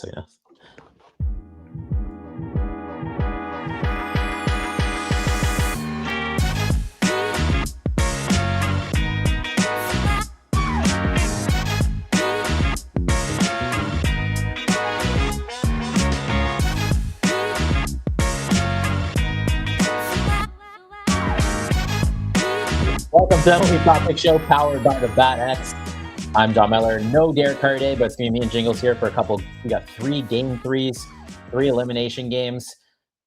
so you know. Welcome to the MLB Playoff Show, powered by the Bat X. I'm Jon Metler. No Derek Carty, but it's going to be me and Jingles here for a couple. We got 3 game threes, 3 elimination games.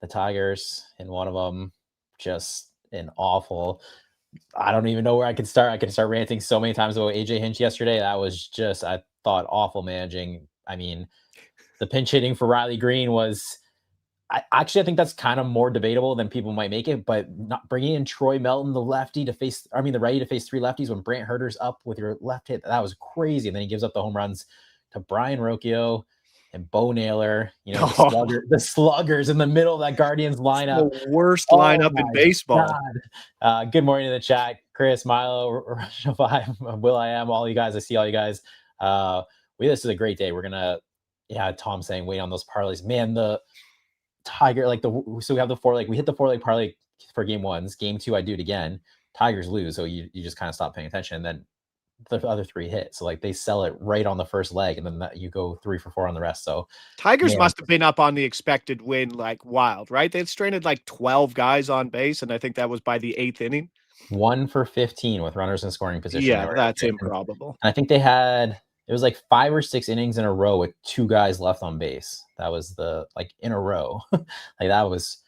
The Tigers in one of them, just an awful. I don't even know where I can start. I can start ranting so many times about AJ Hinch yesterday. That was just, I thought, awful managing. I mean, the pinch hitting for Riley Green was. I think that's kind of more debatable than people might make it, but not bringing in Troy Melton, the righty to face 3 lefties when Brant Herter's up with your left hit, that was crazy. And then he gives up the home runs to Brian Rocchio and Bo Naylor, the sluggers in the middle of that Guardians lineup. The worst lineup in baseball. Good morning to the chat. Chris, Milo, Will I Am, all you guys. I see all you guys. This is a great day. We're going to, Tom saying, wait on those parlays. Man, the Tiger, so we have the 4-leg. We hit the 4-leg parlay for game 1s. Game 2, I do it again. Tigers lose, so you just kind of stop paying attention. And then the other 3 hit. So they sell it right on the first leg, and then you go 3 for 4 on the rest. So Tigers must have been up on the expected win like wild, right? They'd stranded 12 guys on base, and I think that was by the 8th inning. 1 for 15 with runners in scoring position. Yeah, that's improbable. And I think they had. It was 5 or 6 innings in a row with 2 guys left on base. That was in a row. That was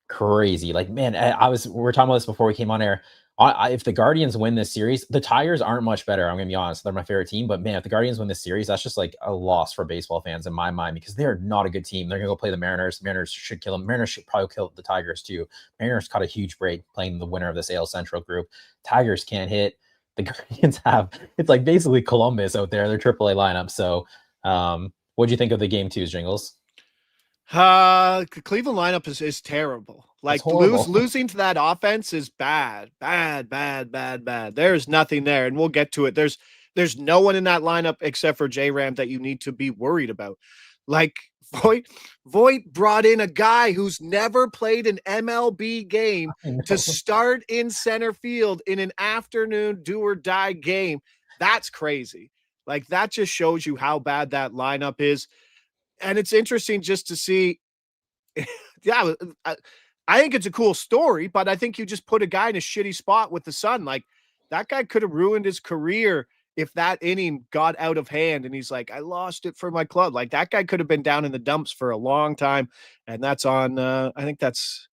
crazy. Man, we were talking about this before we came on air. If the Guardians win this series, the Tigers aren't much better. I'm going to be honest. They're my favorite team. But man, if the Guardians win this series, that's just a loss for baseball fans in my mind, because they're not a good team. They're going to go play the Mariners. The Mariners should kill them. Mariners should probably kill the Tigers too. Mariners caught a huge break playing the winner of this AL Central group. Tigers can't hit. The Guardians it's basically Columbus out there, their AAA lineup. So what do you think of the game 2's, Jingles? The Cleveland lineup is terrible. Losing to that offense is bad. There's nothing there, and we'll get to it. There's no one in that lineup except for J-Ram that you need to be worried about. Voit brought in a guy who's never played an MLB game to start in center field in an afternoon do-or-die game. That's crazy. That just shows you how bad that lineup is. And it's interesting just to see. Yeah, I think it's a cool story, but I think you just put a guy in a shitty spot with the sun. That guy could have ruined his career if that inning got out of hand and he's I lost it for my club. That guy could have been down in the dumps for a long time. And that's on, I think that's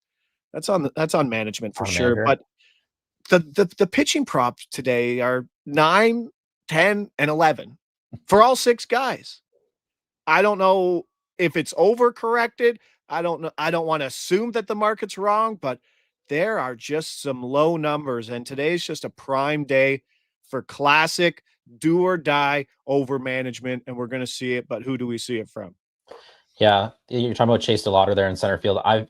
on management for sure. But the pitching props today are 9, 10, and 11 for all 6 guys. I don't know if it's overcorrected. I don't know. I don't want to assume that the market's wrong, but there are just some low numbers. And today's just a prime day for classic do or die over management, and we're going to see it, but who do we see it from? Yeah, you're talking about Chase DeLauder there in center field. I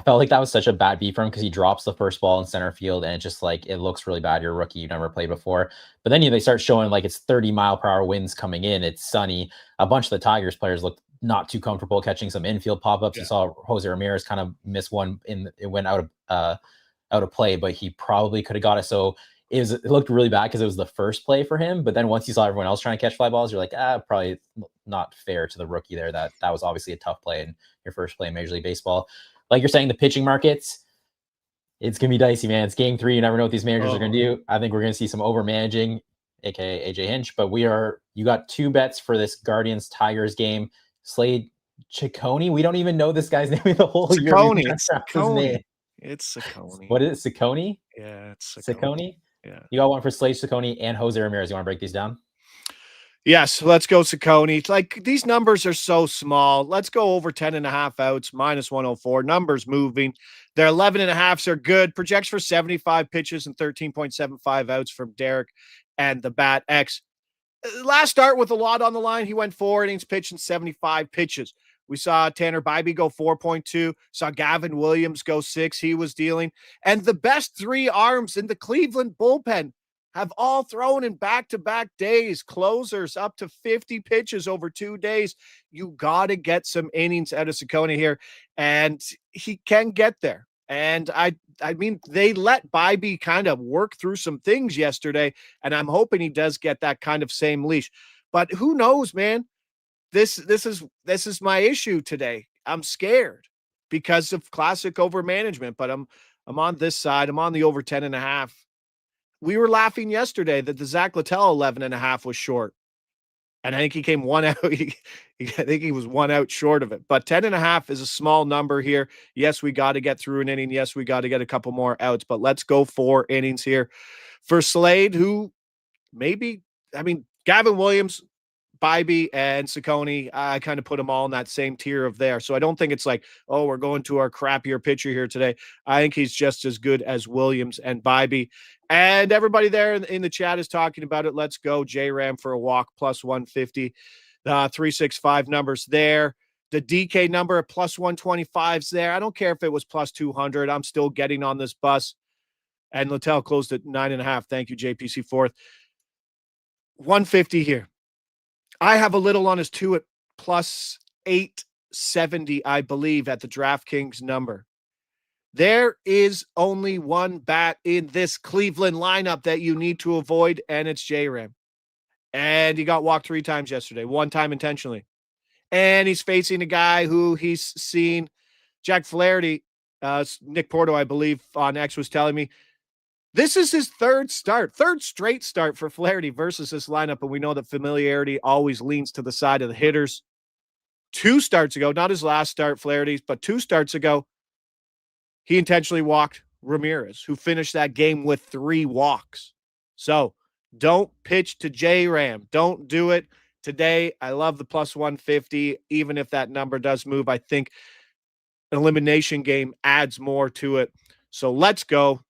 felt like that was such a bad beat for him because he drops the first ball in center field, and it just it looks really bad. You're a rookie, you never played before. But then they start showing it's 30-mile-per-hour winds coming in. It's sunny. A bunch of the Tigers players looked not too comfortable catching some infield pop-ups. Yeah. You saw Jose Ramirez kind of miss one it went out of play, but he probably could have got it. So it looked really bad because it was the first play for him. But then once you saw everyone else trying to catch fly balls, you're probably not fair to the rookie there. That was obviously a tough play in your first play in Major League Baseball. Like you're saying, the pitching markets, it's going to be dicey, man. It's game 3. You never know what these managers are going to do. I think we're going to see some over-managing, a.k.a. AJ Hinch. But you got 2 bets for this Guardians-Tigers game. Slade Ciccone. We don't even know this guy's name the whole year. It's Ciccone. It's Ciccone. What is it, Ciccone? Yeah, it's Ciccone. Yeah. You got one for Slade Ciccone and Jose Ramirez. You want to break these down? Yes, let's go Ciccone. These numbers are so small. Let's go over 10.5 outs, -104. Numbers moving. Their 11.5s are good. Projects for 75 pitches and 13.75 outs from Derek and the Bat X. Last start with a lot on the line. He went 4 innings pitched and 75 pitches. We saw Tanner Bybee go 4.2. Saw Gavin Williams go 6. He was dealing. And the best 3 arms in the Cleveland bullpen have all thrown in back-to-back days, closers up to 50 pitches over 2 days. You got to get some innings out of Ciccone here, and he can get there. And I mean, they let Bybee kind of work through some things yesterday, and I'm hoping he does get that kind of same leash. But who knows, man? This is my issue today. I'm scared because of classic overmanagement, but I'm on this side. I'm on the over 10.5. We were laughing yesterday that the Zach Littell 11.5 was short. And I think he came one out. I think he was one out short of it. But 10.5 is a small number here. Yes, we got to get through an inning. Yes, we got to get a couple more outs. But let's go 4 innings here for Slade, who maybe, I mean, Gavin Williams, Bybee, and Ciccone, I kind of put them all in that same tier of there. So I don't think it's like, oh, we're going to our crappier pitcher here today. I think he's just as good as Williams and Bybee. And everybody there in the chat is talking about it. Let's go J-Ram for a walk, plus 150. 365 numbers there. The DK number at plus 125's there. I don't care if it was plus 200. I'm still getting on this bus. And Littell closed at 9.5. Thank you, JPC fourth. 150 here. I have a little on his 2 at plus 870, I believe, at the DraftKings number. There is only one bat in this Cleveland lineup that you need to avoid, and it's J-Ram. And he got walked 3 times yesterday, 1 time intentionally. And he's facing a guy who he's seen, Jack Flaherty, Nick Porto, I believe, on X was telling me, this is his third straight start for Flaherty versus this lineup, and we know that familiarity always leans to the side of the hitters. 2 starts ago, not his last start, Flaherty's, but 2 starts ago, he intentionally walked Ramirez, who finished that game with 3 walks. So don't pitch to J-Ram. Don't do it today. I love the plus 150, even if that number does move. I think an elimination game adds more to it. So let's go.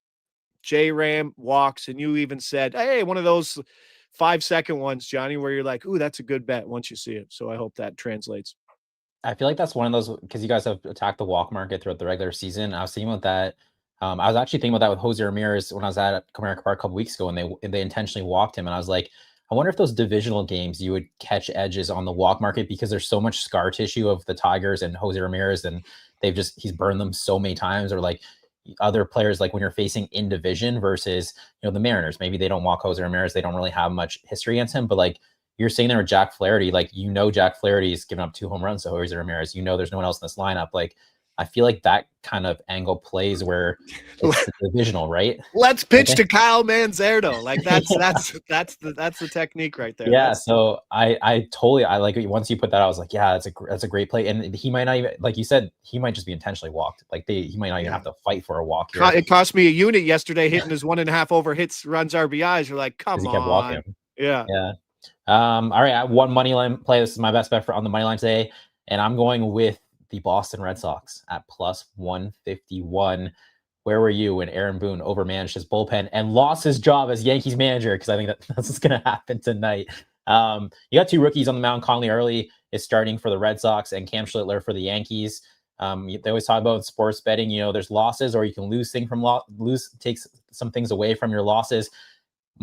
J-Ram walks, and you even said, hey, one of those 5-second ones, Johnny, where you're like, ooh, that's a good bet once you see it. So I hope that translates. I feel like that's one of those, because you guys have attacked the walk market throughout the regular season. I was thinking about that. I was actually thinking about that with Jose Ramirez when I was at Comerica Park a couple weeks ago, and they intentionally walked him. And I was like, I wonder if those divisional games you would catch edges on the walk market, because there's so much scar tissue of the Tigers and Jose Ramirez, and he's burned them so many times. Or like other players, like when you're facing in division versus, the Mariners, maybe they don't walk Jose Ramirez. They don't really have much history against him, but like you're saying there with Jack Flaherty, like, Jack Flaherty's given up 2 home runs to Jose Ramirez. There's no one else in this lineup. Like, I feel like that kind of angle plays where it's the divisional, right? Let's pitch to Kyle Manzardo. Like that's the technique right there. Yeah. So I totally like it. Once you put that, I was like, yeah, that's a great play. And he might not even, like you said, he might just be intentionally walked. Like he might not even have to fight for a walk here. It cost me a unit yesterday hitting his 1.5 over hits, runs, RBIs. You're like, come on. He kept walking. Yeah. Yeah. All right. I have one money line play. This is my best bet on the money line today. And I'm going with the Boston Red Sox at plus 151. Where were you when Aaron Boone overmanaged his bullpen and lost his job as Yankees manager? Because I think that's what's going to happen tonight. You got 2 rookies on the mound. Conley Early is starting for the Red Sox, and Cam Schlittler for the Yankees. They always talk about sports betting. There's losses, or you can lose takes some things away from your losses.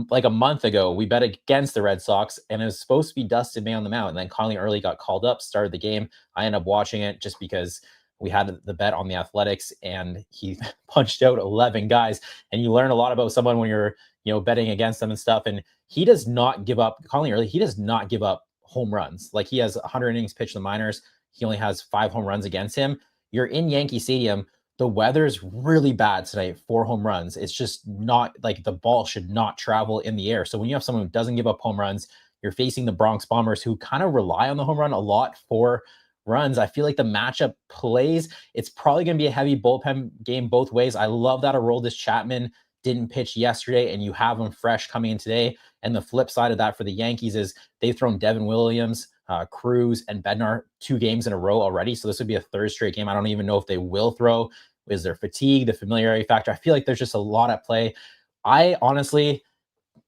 Like a month ago, we bet against the Red Sox, and it was supposed to be Dustin May on the mound. And then Conley Early got called up, started the game. I ended up watching it just because we had the bet on the Athletics, and he punched out 11 guys. And you learn a lot about someone when you're, betting against them and stuff. And he does not give up, Conley Early, he does not give up home runs. Like, he has 100 innings pitched in the minors. He only has 5 home runs against him. You're in Yankee Stadium. The weather's really bad tonight. 4 home runs. It's just not like the ball should not travel in the air. So when you have someone who doesn't give up home runs, you're facing the Bronx Bombers, who kind of rely on the home run a lot for runs. I feel like the matchup plays. It's probably going to be a heavy bullpen game both ways. I love that Aroldis Chapman didn't pitch yesterday, and you have him fresh coming in today. And the flip side of that for the Yankees is they've thrown Devin Williams, Cruz, and Bednar 2 games in a row already. So this would be a 3rd straight game. I don't even know if they will throw. Is there fatigue, the familiarity factor? I feel like there's just a lot at play. I honestly,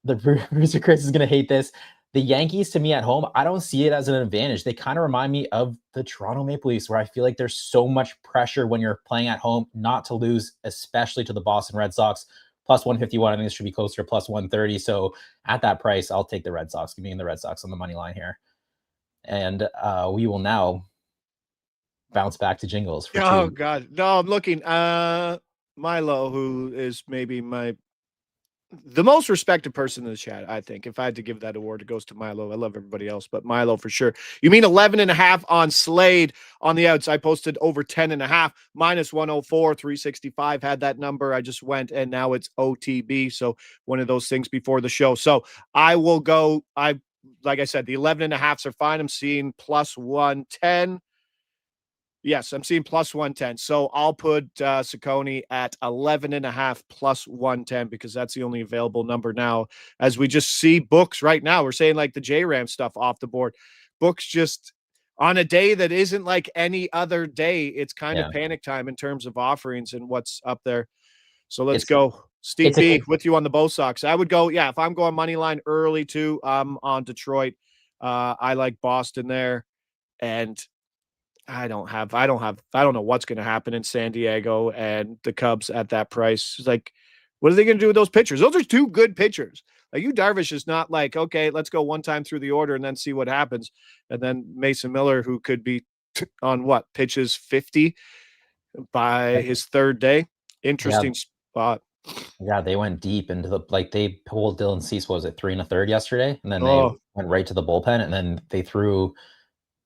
the producer Chris is going to hate this. The Yankees, to me at home, I don't see it as an advantage. They kind of remind me of the Toronto Maple Leafs, where I feel like there's so much pressure when you're playing at home not to lose, especially to the Boston Red Sox. plus 151. I think this should be closer to plus 130. So at that price, I'll take the Red Sox. Give me the Red Sox on the money line here. And we will now bounce back to Jingles for Oh two. God, no! I'm looking. Milo, who is maybe the most respected person in the chat, I think. If I had to give that award, it goes to Milo. I love everybody else, but Milo for sure. You mean 11.5 on Slade on the outs? I posted over 10.5, minus 104, 365 had that number. I just went, and now it's OTB. So one of those things before the show. So I will go. Like I said, the 11.5s are fine. I'm seeing plus 110. Yes, I'm seeing plus 110. So I'll put Ciccone at 11.5 plus 110 because that's the only available number now. As we just see books right now, we're saying like the J-Ram stuff off the board. Books just on a day that isn't like any other day. It's kind of panic time in terms of offerings and what's up there. So let's go. Steve B with you on the Bo Sox. I would go, if I'm going money line early too, on Detroit. I like Boston there. And I don't know what's going to happen in San Diego and the Cubs at that price. It's like, what are they going to do with those pitchers? Those are two good pitchers. Like Yu Darvish is not like, okay, let's go one time through the order and then see what happens. And then Mason Miller, who could be on pitches 50 by his third day. Interesting spot. Yeah, they went deep into they pulled Dylan Cease, was it 3 1/3 yesterday? And then they went right to the bullpen, and then they threw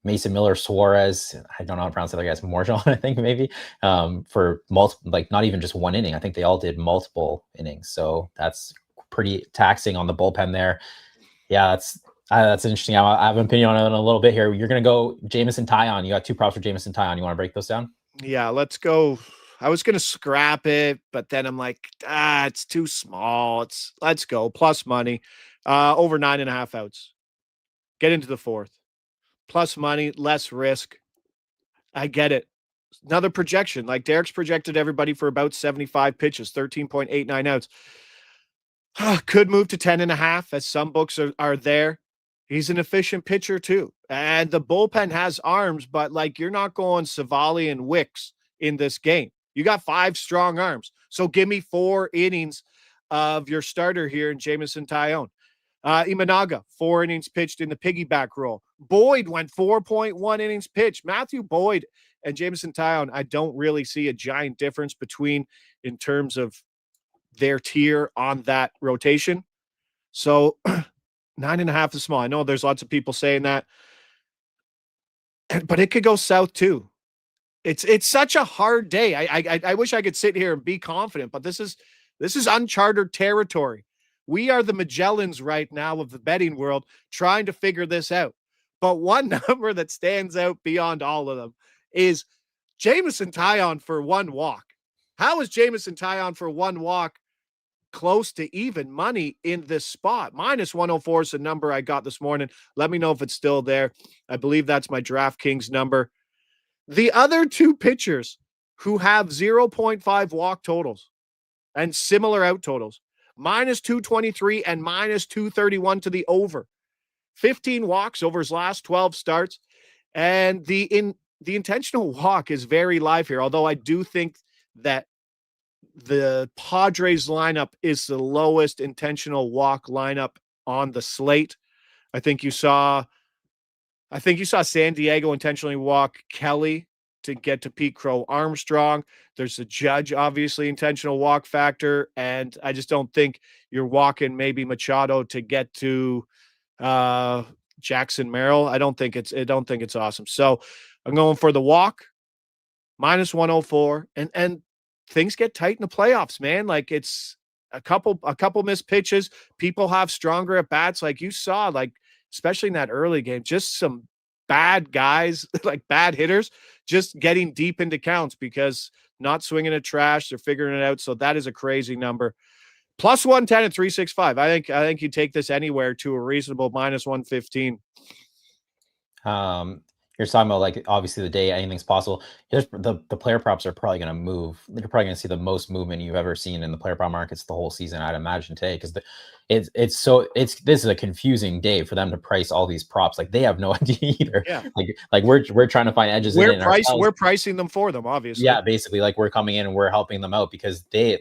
Mason Miller, Suarez, I don't know how to pronounce the other guys, Morjon, I think maybe, for multiple, not even just one inning. I think they all did multiple innings. So that's pretty taxing on the bullpen there. Yeah, that's interesting. I have an opinion on it in a little bit here. You're going to go Jameson Taillon. You got two props for Jameson Taillon. You want to break those down? Yeah, let's go. I was going to scrap it, but then I'm like, it's too small. Let's go plus money, over 9.5 outs. Get into the fourth. Plus money, less risk. I get it. Another projection. Like Derek's projected everybody for about 75 pitches, 13.89 outs. Could move to 10.5 as some books are there. He's an efficient pitcher too. And the bullpen has arms, but you're not going Savali and Wicks in this game. You got 5 strong arms. So give me 4 innings of your starter here in Jameson Taillon. Imanaga, 4 innings pitched in the piggyback role. Boyd went 4.1 innings pitched. Matthew Boyd and Jameson Taillon, I don't really see a giant difference between in terms of their tier on that rotation. So 9.5 is small. I know there's lots of people saying that, but it could go south too. It's such a hard day. I wish I could sit here and be confident, but this is uncharted territory. We are the Magellans right now of the betting world trying to figure this out. But one number that stands out beyond all of them is Jameson Taillon for 1 walk. How is Jameson Taillon for 1 walk close to even money in this spot? Minus 104 is the number I got this morning. Let me know if it's still there. I believe that's my DraftKings number. The other 2 pitchers who have 0.5 walk totals and similar out totals, minus 223 and minus 231 to the over. 15 walks over his last 12 starts. And the intentional walk is very live here, although I do think that the Padres lineup is the lowest intentional walk lineup on the slate. I think you saw San Diego intentionally walk Kelly to get to Pete Crow Armstrong. There's the Judge, obviously, intentional walk factor. And I just don't think you're walking maybe Machado to get to Jackson Merrill. I don't think it's awesome. So I'm going for the walk, minus 104. And things get tight in the playoffs, man. It's a couple missed pitches. People have stronger at bats. Like you saw, especially in that early game, just some bad guys, bad hitters, just getting deep into counts because not swinging at trash. They're figuring it out. So that is a crazy number. Plus 110 at 365. I think you take this anywhere to a reasonable minus 115. You're talking about obviously the day anything's possible. The player props are probably going to move. You're probably going to see the most movement you've ever seen in the player prop markets the whole season, I'd imagine today, because this is a confusing day for them to price all these props. They have no idea either. Yeah. We're trying to find edges. We're pricing them for them, obviously. Yeah, basically, we're coming in and we're helping them out because they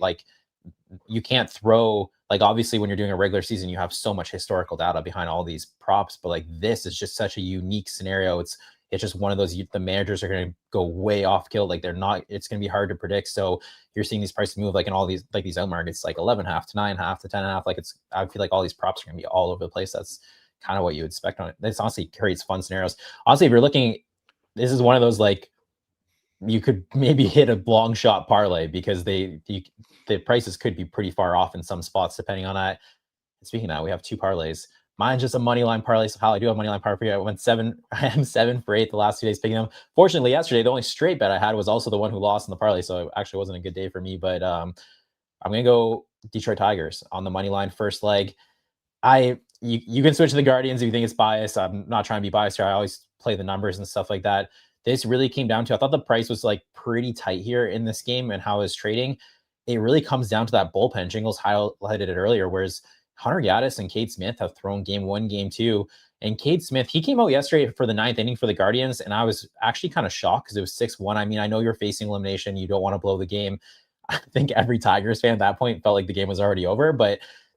you can't throw, like, obviously when you're doing a regular season, you have so much historical data behind all these props, but like this is just such a unique scenario. It's just one of those, the managers are going to go way off kill. Like they're not, it's going to be hard to predict. So you're seeing these prices move like in all these, like these out markets, like 11.5 to 9.5 to 10.5. Like I feel like all these props are going to be all over the place. That's kind of what you expect on it. This honestly creates fun scenarios. Honestly, if you're looking, this is one of those, like, you could maybe hit a long shot parlay because the prices could be pretty far off in some spots depending on that. Speaking of that, we have 2 parlays. Mine's just a money line parlay. So how I do a money line parlay, I went 7. I am 7 for 8 the last 2 days picking them. Fortunately, yesterday the only straight bet I had was also the one who lost in the parlay, so it actually wasn't a good day for me. But I'm gonna go Detroit Tigers on the money line first leg. You can switch to the Guardians if you think it's biased. I'm not trying to be biased here. I always play the numbers and stuff like that. This really came down to, I thought the price was like pretty tight here in this game and how it's trading. It really comes down to that bullpen. Jingles highlighted it earlier, whereas Hunter Gaddis and Cade Smith have thrown game 1, game 2. And Cade Smith, he came out yesterday for the 9th inning for the Guardians, and I was actually kind of shocked because it was 6-1. I mean, I know you're facing elimination. You don't want to blow the game. I think every Tigers fan at that point felt like the game was already over,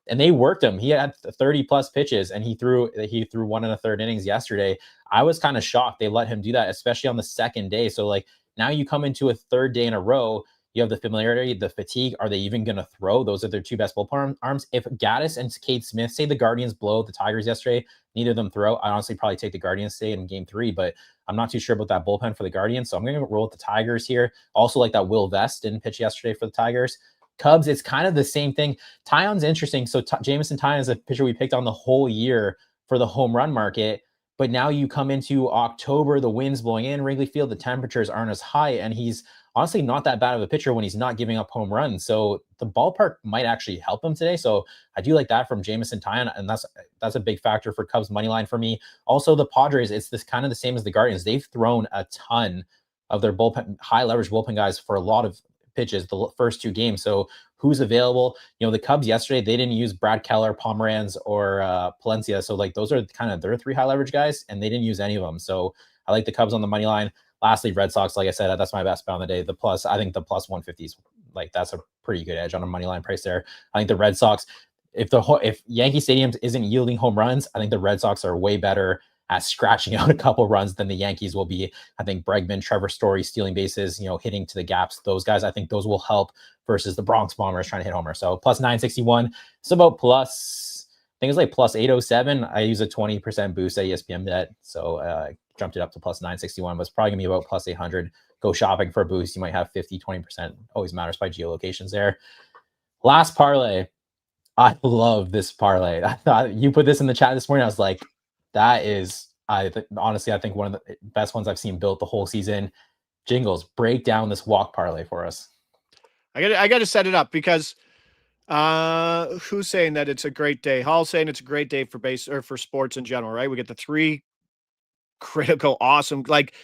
and they worked him. He had 30 plus pitches and he threw 1 1/3 innings yesterday. I was kind of shocked they let him do that, especially on the second day. So like now you come into a 3rd day in a row, you have the familiarity, the fatigue. Are they even going to throw? Those are their 2 best bullpen arms. If Gaddis and Cade Smith, say the Guardians blow the Tigers yesterday, neither of them throw, I honestly probably take the Guardians today in game 3, but I'm not too sure about that bullpen for the Guardians. So I'm going to roll with the Tigers here. Also like that Will Vest didn't pitch yesterday for the Tigers. Cubs, it's kind of the same thing. Taillon's interesting. So Jameson Taillon is a pitcher we picked on the whole year for the home run market. But now you come into October, the wind's blowing in Wrigley Field, the temperatures aren't as high, and he's honestly not that bad of a pitcher when he's not giving up home runs. So the ballpark might actually help him today. So I do like that from Jameson Taillon, and that's a big factor for Cubs money line for me. Also, the Padres, it's this kind of the same as the Guardians. They've thrown a ton of their bullpen, high leverage bullpen guys for a lot of pitches the first 2 games. So who's available? The Cubs yesterday, they didn't use Brad Keller, Pomeranz, or Palencia. So like those are kind of their 3 high leverage guys, and they didn't use any of them. So I like the Cubs on the money line. Lastly, Red Sox, like I said, that's my best bet on the day. I think the plus 150 is like, that's a pretty good edge on a money line price there. I think the Red Sox, if Yankee Stadium isn't yielding home runs, I think the Red Sox are way better at scratching out a couple runs than the Yankees will be. I think Bregman, Trevor Story stealing bases, hitting to the gaps, those guys, I think those will help versus the Bronx Bombers trying to hit homer. So plus 961. It's about plus, I think it's like plus 807. I use a 20% boost at ESPN bet. So jumped it up to plus 961, but it's probably gonna be about plus 800. Go shopping for a boost. You might have 50, 20%. Always matters by geolocations there. Last parlay. I love this parlay. I thought you put this in the chat this morning. I was like, that is, honestly, I think one of the best ones I've seen built the whole season. Jingles, break down this walk parlay for us. I got to set it up because who's saying that it's a great day? Hall's saying it's a great day for for sports in general, right? We get the 3 critical, awesome, like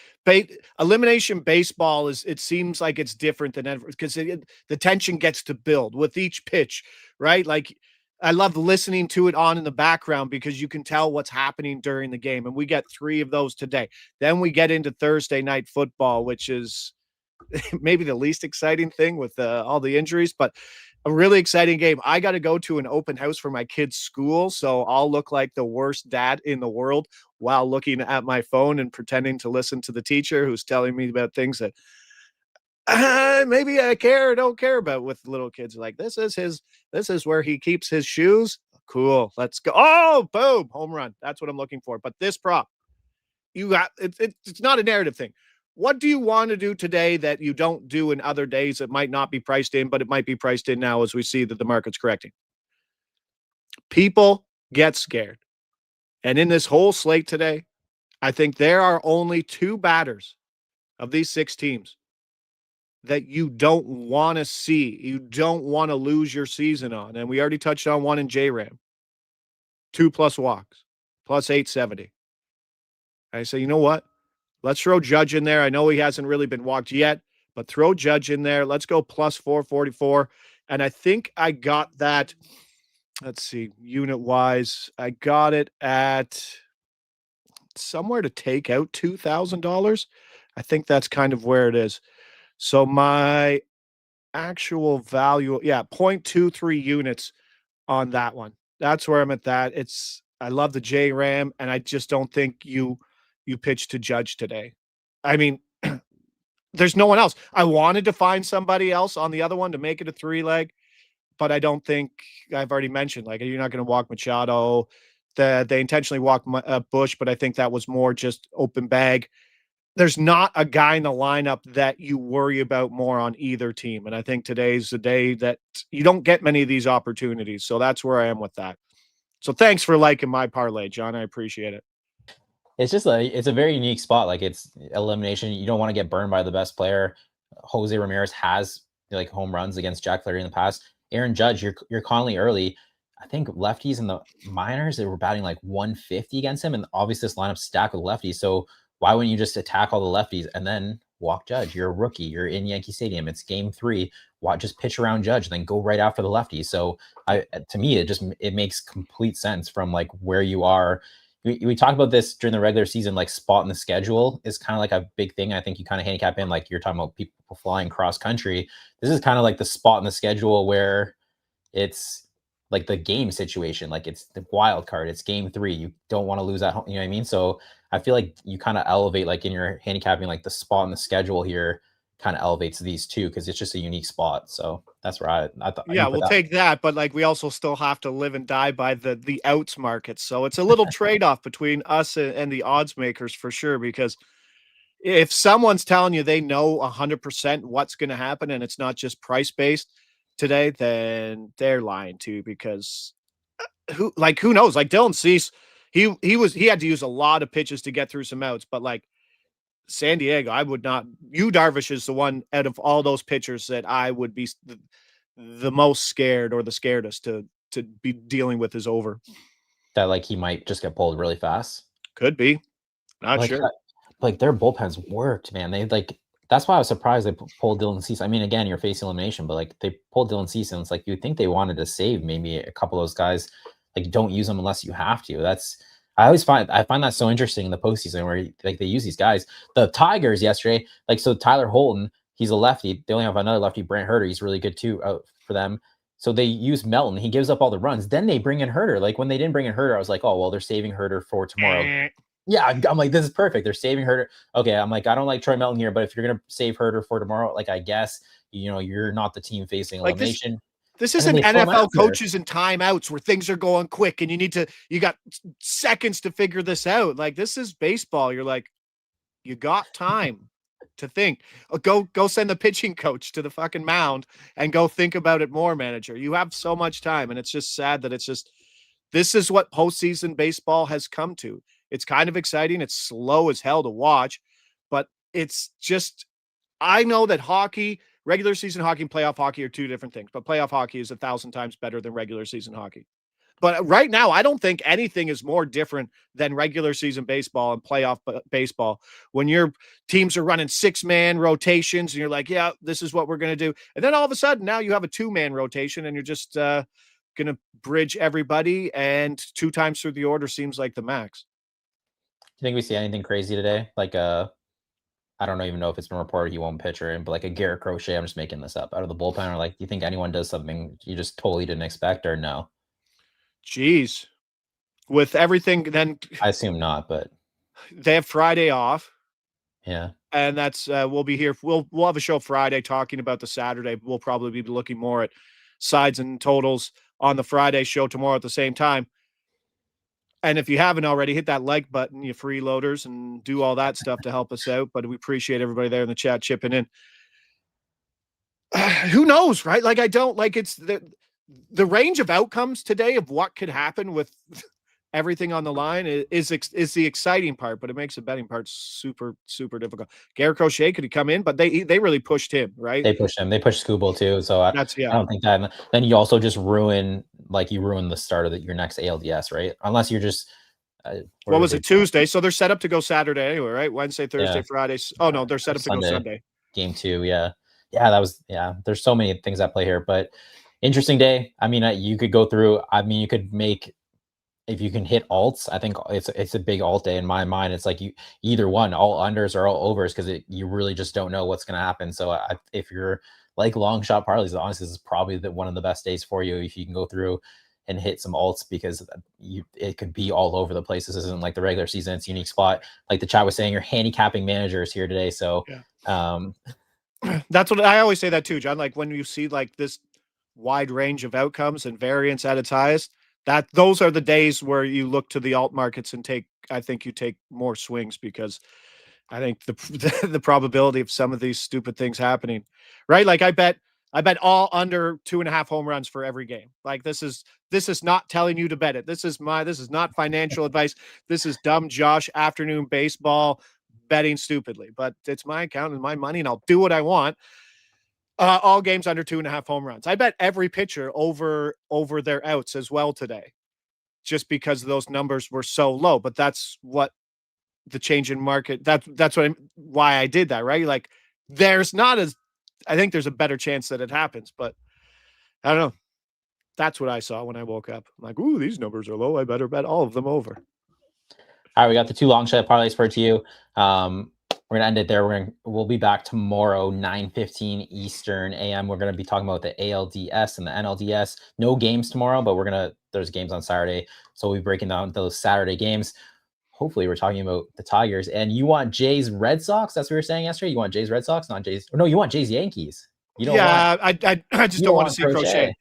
elimination baseball it seems like it's different than ever because the tension gets to build with each pitch, right? Like I love listening to it on in the background because you can tell what's happening during the game. And we get 3 of those today. Then we get into Thursday night football, which is maybe the least exciting thing with all the injuries, but a really exciting game. I got to go to an open house for my kid's school, so I'll look like the worst dad in the world while looking at my phone and pretending to listen to the teacher who's telling me about things that maybe I care or don't care about with little kids. Like, this is where he keeps his shoes. Cool. Let's go. Oh, boom. Home run. That's what I'm looking for. But this prop, it's not a narrative thing. What do you want to do today that you don't do in other days that might not be priced in, but it might be priced in now as we see that the market's correcting? People get scared. And in this whole slate today, I think there are only 2 batters of these 6 teams that you don't want to see. You don't want to lose your season on. And we already touched on one in J-Ram. 2+ walks, plus 870. I say, you know what? Let's throw Judge in there. I know he hasn't really been walked yet, but throw Judge in there. Let's go plus 444. And I think I got that, let's see, unit-wise, I got it at somewhere to take out $2,000. I think that's kind of where it is. So my actual value. Yeah, 0.23 units on that one. That's where I'm at that. I love the J Ram, and I just don't think you pitch to Judge today. I mean, there's no one else. I wanted to find somebody else on the other one to make it a 3-leg, but I don't think I've already mentioned, like, you're not going to walk Machado. They intentionally walked Bush, but I think that was more just open bag. There's not a guy in the lineup that you worry about more on either team. And I think today's the day that you don't get many of these opportunities. So that's where I am with that. So thanks for liking my parlay, John. I appreciate it. It's just like it's a very unique spot. Like it's elimination. You don't want to get burned by the best player. Jose Ramirez has like home runs against Jack Flaherty in the past. Aaron Judge, you're Conley early. I think lefties in the minors they were batting like 150 against him, and obviously this lineup's stacked with lefties. So why wouldn't you just attack all the lefties and then walk Judge? You're a rookie. You're in Yankee Stadium. It's game 3. Why just pitch around Judge and then go right after the lefties? So to me, it makes complete sense from like where you are. We talked about this during the regular season, like spot in the schedule is kind of like a big thing. I think you kind of handicap in, like you're talking about people flying cross country. This is kind of like the spot in the schedule where it's like the game situation, like it's the wild card. It's game 3. You don't want to lose at home. You know what I mean? So I feel like you kind of elevate, like in your handicapping, like the spot in the schedule here kind of elevates these two because it's just a unique spot. So that's where I thought. Yeah, we'll take that, but like we also still have to live and die by the outs market. So it's a little trade-off between us and the odds makers for sure, because if someone's telling you they know 100% what's going to happen and it's not just price based today, then they're lying too, because who knows? Like Dylan Cease, he had to use a lot of pitches to get through some outs, but like San Diego, I would not. Yu Darvish is the one out of all those pitchers that I would be the most scared or the scaredest to be dealing with is over. that like he might just get pulled really fast. Could be. Not Like sure. like their bullpens worked, man. They like that's why I was surprised they pulled Dylan Cease. I mean, again, you're facing elimination, but like they pulled Dylan Cease, and it's like you'd think they wanted to save maybe a couple of those guys. Like, don't use them unless you have to. I find that so interesting in the postseason where like they use these guys. The Tigers yesterday, like so Tyler Holton, he's a lefty. They only have another lefty, Brant Herter. He's really good too for them. So they use Melton. He gives up all the runs. Then they bring in Herter. Like when they didn't bring in Herter, I was like, oh well, they're saving Herter for tomorrow. Yeah, I'm like, this is perfect. They're saving Herter. Okay, I'm like, I don't like Troy Melton here, but if you're gonna save Herter for tomorrow, like I guess you're not the team facing Like elimination. This isn't NFL coaches and timeouts where things are going quick and you got seconds to figure this out. Like this is baseball. You're like, you got time to think. Go send the pitching coach to the fucking mound and go think about it more, manager. You have so much time, and it's just sad that this is what postseason baseball has come to. It's kind of exciting. It's slow as hell to watch, but it's just, I know that hockey, regular season hockey and playoff hockey are two different things, but playoff hockey is 1,000 times better than regular season hockey. But right now, I don't think anything is more different than regular season baseball and playoff baseball. When your teams are running 6-man rotations and you're like, yeah, this is what we're going to do. And then all of a sudden now you have a 2-man rotation and you're just going to bridge everybody, and 2 times through the order seems like the max. Do you think we see anything crazy today? Like I don't even know if it's been reported he won't pitch or in, but like a Garrett Crochet, I'm just making this up, out of the bullpen, or like, do you think anyone does something you just totally didn't expect, or no? Jeez. With everything, then I assume not, but they have Friday off. yeah. And that's we'll be here. We'll have a show Friday talking about the Saturday. We'll probably be looking more at sides and totals on the Friday show tomorrow at the same time. And if you haven't already, hit that like button, you freeloaders, and do all that stuff to help us out. But we appreciate everybody there in the chat chipping in. Who knows, right? Like I don't like it's the range of outcomes today of what could happen with everything on the line is the exciting part, but it makes the betting part super, super difficult. Garrett Crochet, could he come in? But they really pushed him, right? They pushed him. They pushed Scooble too. So I don't think that. Then you also just ruin the start of your next ALDS, right? Unless you're just. What was it, Tuesday? So they're set up to go Saturday anyway, right? Wednesday, Thursday, Friday. Oh no, they're set up to go Sunday. Game 2, yeah. There's so many things at play here, but interesting day. I mean, you could go through. I mean, you could make if you can hit alts, I think it's a big alt day in my mind. It's like you either one, all unders or all overs, because you really just don't know what's going to happen. So if you're like long shot parlays, honestly, this is probably one of the best days for you if you can go through and hit some alts, because it could be all over the place. This isn't like the regular season; it's a unique spot. Like the chat was saying, you're handicapping managers here today. So that's what I always say that too, John. Like when you see like this wide range of outcomes and variance at its highest, that those are the days where you look to the alt markets and I think you take more swings, because I think the probability of some of these stupid things happening, right? Like I bet all under 2.5 home runs for every game. Like this is not telling you to bet it. This is not financial advice. This is dumb Josh afternoon baseball betting stupidly, but it's my account and my money and I'll do what I want. All games under 2.5 home runs. I bet every pitcher over their outs as well today, just because those numbers were so low. But that's what the change in market. That's why I did that, right? Like I think there's a better chance that it happens, but I don't know. That's what I saw when I woke up. I'm like, ooh, these numbers are low. I better bet all of them over. All right, we got the 2 long shot parlays for you. We're gonna end it there. We'll be back tomorrow, 9:15 Eastern AM. We're gonna be talking about the ALDS and the NLDS. No games tomorrow, but there's games on Saturday, so we'll be breaking down those Saturday games. Hopefully, we're talking about the Tigers. And you want Jays Red Sox? That's what we were saying yesterday. You want Jays Red Sox, not Jays. No, you want Jays Yankees. You don't want. I just don't want to see Crochet.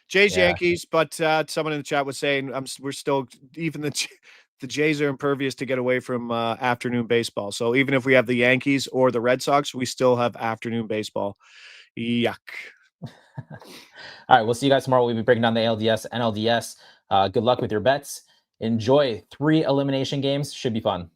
Jays Yankees, but someone in the chat was saying we're still even the Jays are impervious to get away from afternoon baseball. So even if we have the Yankees or the Red Sox, we still have afternoon baseball. Yuck. All right, we'll see you guys tomorrow. We'll be breaking down the ALDS, NLDS. Good luck with your bets. Enjoy 3 elimination games. Should be fun.